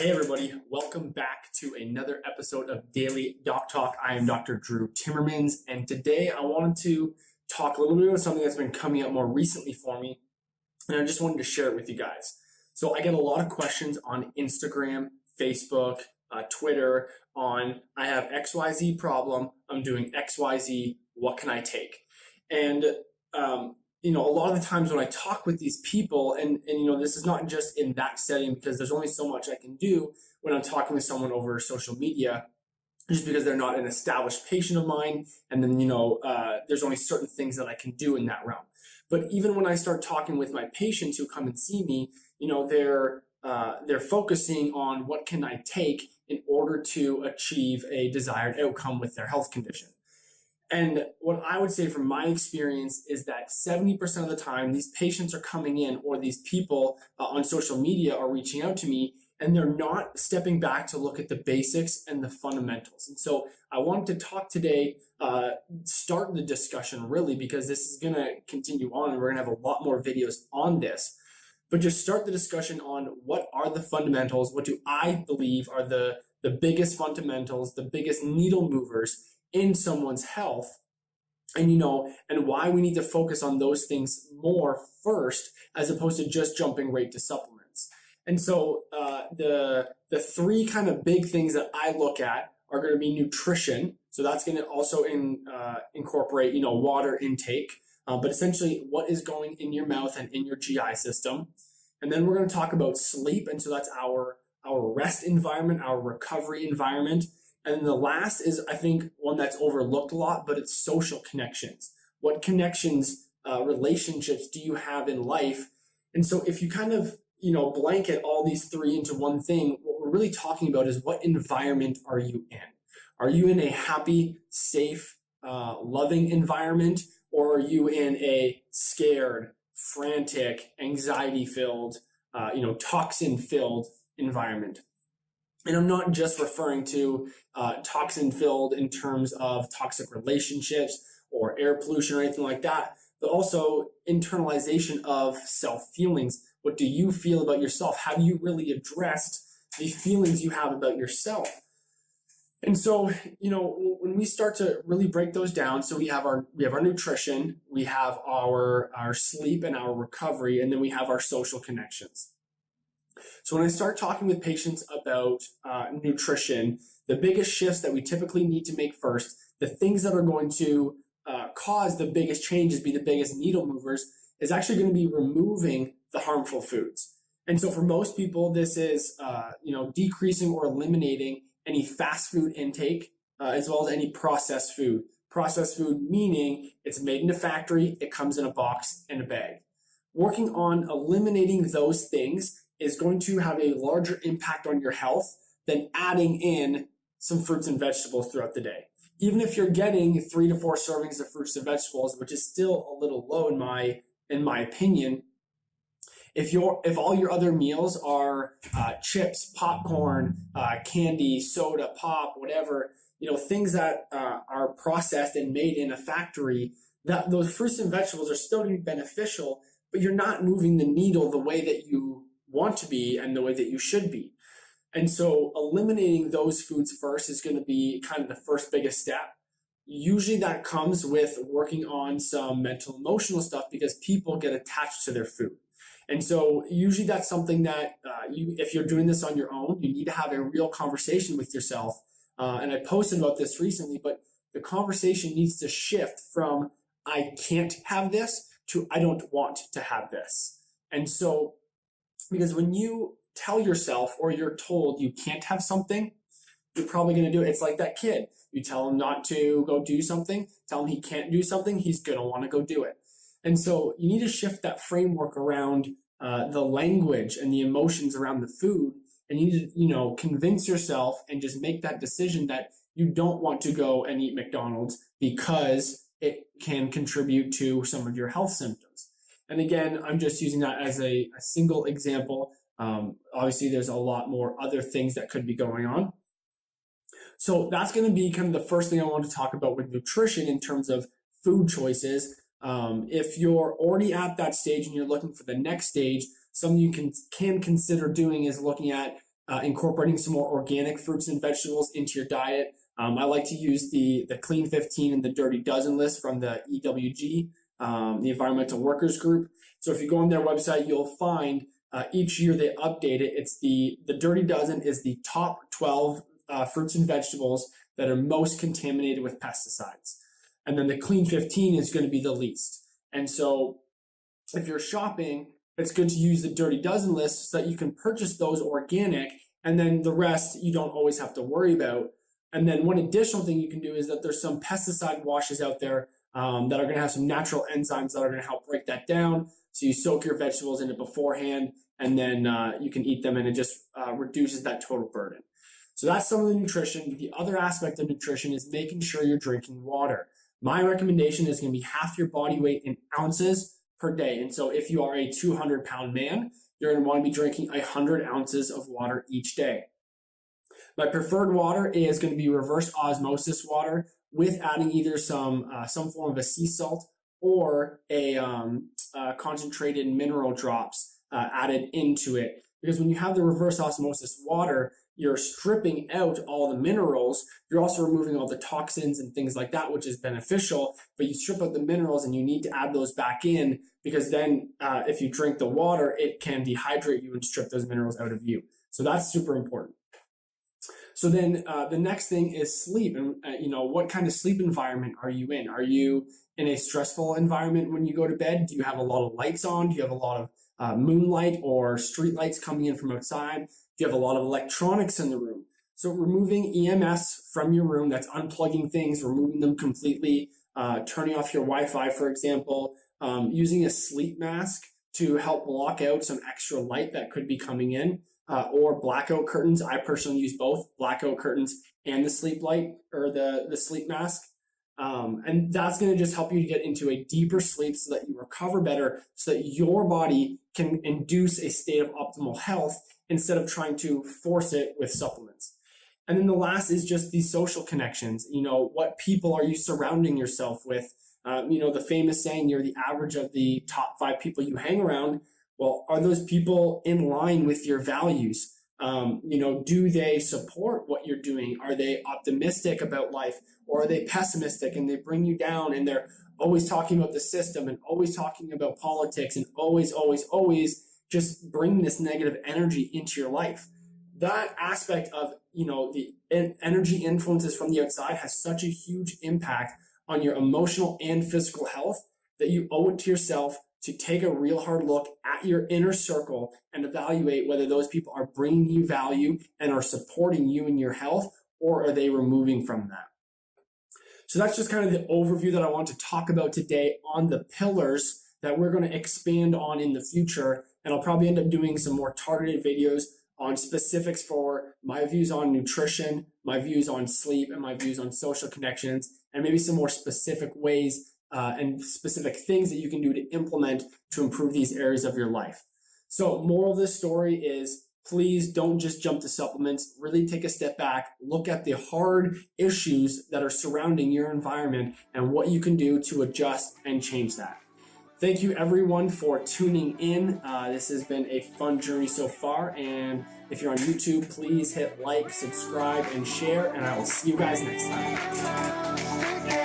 Hey everybody, welcome back to another episode of Daily Doc Talk. I am Dr. Drew Timmermans, and today I wanted to talk a little bit about something that's been coming up more recently for me, and I just wanted to share it with you guys. So I get a lot of questions on Instagram, Facebook, Twitter on, I have XYZ problem, I'm doing XYZ, what can I take? And a lot of the times when I talk with these people, and this is not just in that setting because there's only so much I can do when I'm talking with someone over social media, just because they're not an established patient of mine, and then there's only certain things that I can do in that realm. But even when I start talking with my patients who come and see me, they're focusing on what can I take in order to achieve a desired outcome with their health condition. And what I would say from my experience is that 70% of the time, these patients are coming in, or these people on social media are reaching out to me, and they're not stepping back to look at the basics and the fundamentals. And so I wanted to talk today, start the discussion really, because this is going to continue on, and we're going to have a lot more videos on this. But just start the discussion on what are the fundamentals, what do I believe are the biggest fundamentals, the biggest needle movers in someone's health, and why we need to focus on those things more first, as opposed to just jumping right to supplements. And so the three kind of big things that I look at are going to be nutrition. So that's going to also incorporate water intake, but essentially what is going in your mouth and in your GI system. And then we're going to talk about sleep, and so that's our rest environment, our recovery environment. And the last is, I think, one that's overlooked a lot, but it's social connections. What connections, relationships do you have in life? And so if you kind of, blanket all these three into one thing, what we're really talking about is what environment are you in? Are you in a happy, safe, loving environment, or are you in a scared, frantic, anxiety-filled, toxin-filled environment? And I'm not just referring to toxin-filled in terms of toxic relationships or air pollution or anything like that, but also internalization of self-feelings. What do you feel about yourself? Have you really addressed the feelings you have about yourself? And so, when we start to really break those down, so we have our nutrition, we have our sleep and our recovery, and then we have our social connections. So when I start talking with patients about nutrition, the biggest shifts that we typically need to make first, the things that are going to cause the biggest changes, be the biggest needle movers, is actually going to be removing the harmful foods. And so for most people, this is decreasing or eliminating any fast food intake, as well as any processed food. Processed food meaning it's made in a factory, it comes in a box and a bag. Working on eliminating those things is going to have a larger impact on your health than adding in some fruits and vegetables throughout the day. Even if you're getting 3 to 4 servings of fruits and vegetables, which is still a little low in my opinion, if all your other meals are chips, popcorn, candy, soda, pop, whatever, things that are processed and made in a factory, that those fruits and vegetables are still going to be beneficial, but you're not moving the needle the way that you want to be and the way that you should be. And so eliminating those foods first is going to be kind of the first biggest step. Usually that comes with working on some mental emotional stuff, because people get attached to their food. And so usually that's something that if you're doing this on your own, you need to have a real conversation with yourself. And I posted about this recently, but the conversation needs to shift from I can't have this to I don't want to have this. And so, because when you tell yourself or you're told you can't have something, you're probably going to do it. It's like that kid. You tell him not to go do something, tell him he can't do something, he's going to want to go do it. And so you need to shift that framework around the language and the emotions around the food. And you need to, convince yourself and just make that decision that you don't want to go and eat McDonald's because it can contribute to some of your health symptoms. And again, I'm just using that as a single example. Obviously, there's a lot more other things that could be going on. So that's going to be kind of the first thing I want to talk about with nutrition in terms of food choices. If you're already at that stage and you're looking for the next stage, something you can consider doing is looking at incorporating some more organic fruits and vegetables into your diet. I like to use the Clean 15 and the Dirty Dozen list from the EWG, the Environmental Workers Group. So if you go on their website, you'll find each year they update it. It's the Dirty Dozen is the top 12 fruits and vegetables that are most contaminated with pesticides. And then the Clean 15 is going to be the least. And so if you're shopping, it's good to use the Dirty Dozen list so that you can purchase those organic, and then the rest you don't always have to worry about. And then one additional thing you can do is that there's some pesticide washes out there that are going to have some natural enzymes that are going to help break that down. So you soak your vegetables in it beforehand, and then you can eat them, and it just reduces that total burden. So that's some of the nutrition. The other aspect of nutrition is making sure you're drinking water. My recommendation is going to be half your body weight in ounces per day. And so if you are a 200-pound man, you're going to want to be drinking 100 ounces of water each day. My preferred water is going to be reverse osmosis water with adding either some form of a sea salt or a concentrated mineral drops added into it. Because when you have the reverse osmosis water, you're stripping out all the minerals. You're also removing all the toxins and things like that, which is beneficial, but you strip out the minerals and you need to add those back in, because then if you drink the water, it can dehydrate you and strip those minerals out of you. So that's super important. So then the next thing is sleep. And what kind of sleep environment are you in? Are you in a stressful environment when you go to bed? Do you have a lot of lights on? Do you have a lot of moonlight or street lights coming in from outside? Do you have a lot of electronics in the room? So removing EMS from your room, that's unplugging things, removing them completely, turning off your Wi-Fi, for example, using a sleep mask to help block out some extra light that could be coming in, or blackout curtains. I personally use both blackout curtains and the sleep light or the sleep mask. And that's going to just help you to get into a deeper sleep so that you recover better, so that your body can induce a state of optimal health instead of trying to force it with supplements. And then the last is just the social connections. What people are you surrounding yourself with? The famous saying, you're the average of the top 5 people you hang around. Well, are those people in line with your values? Do they support what you're doing? Are they optimistic about life, or are they pessimistic and they bring you down and they're always talking about the system and always talking about politics and always just bring this negative energy into your life? That aspect of, the energy influences from the outside has such a huge impact on your emotional and physical health that you owe it to yourself to take a real hard look at your inner circle and evaluate whether those people are bringing you value and are supporting you in your health, or are they removing from that. So that's just kind of the overview that I want to talk about today on the pillars that we're going to expand on in the future. And I'll probably end up doing some more targeted videos on specifics for my views on nutrition, my views on sleep, and my views on social connections, and maybe some more specific ways and specific things that you can do to implement to improve these areas of your life. So moral of this story is, please don't just jump to supplements. Really take a step back, look at the hard issues that are surrounding your environment and what you can do to adjust and change that. Thank you everyone for tuning in. This has been a fun journey so far. And if you're on YouTube, please hit like, subscribe, and share. And I will see you guys next time.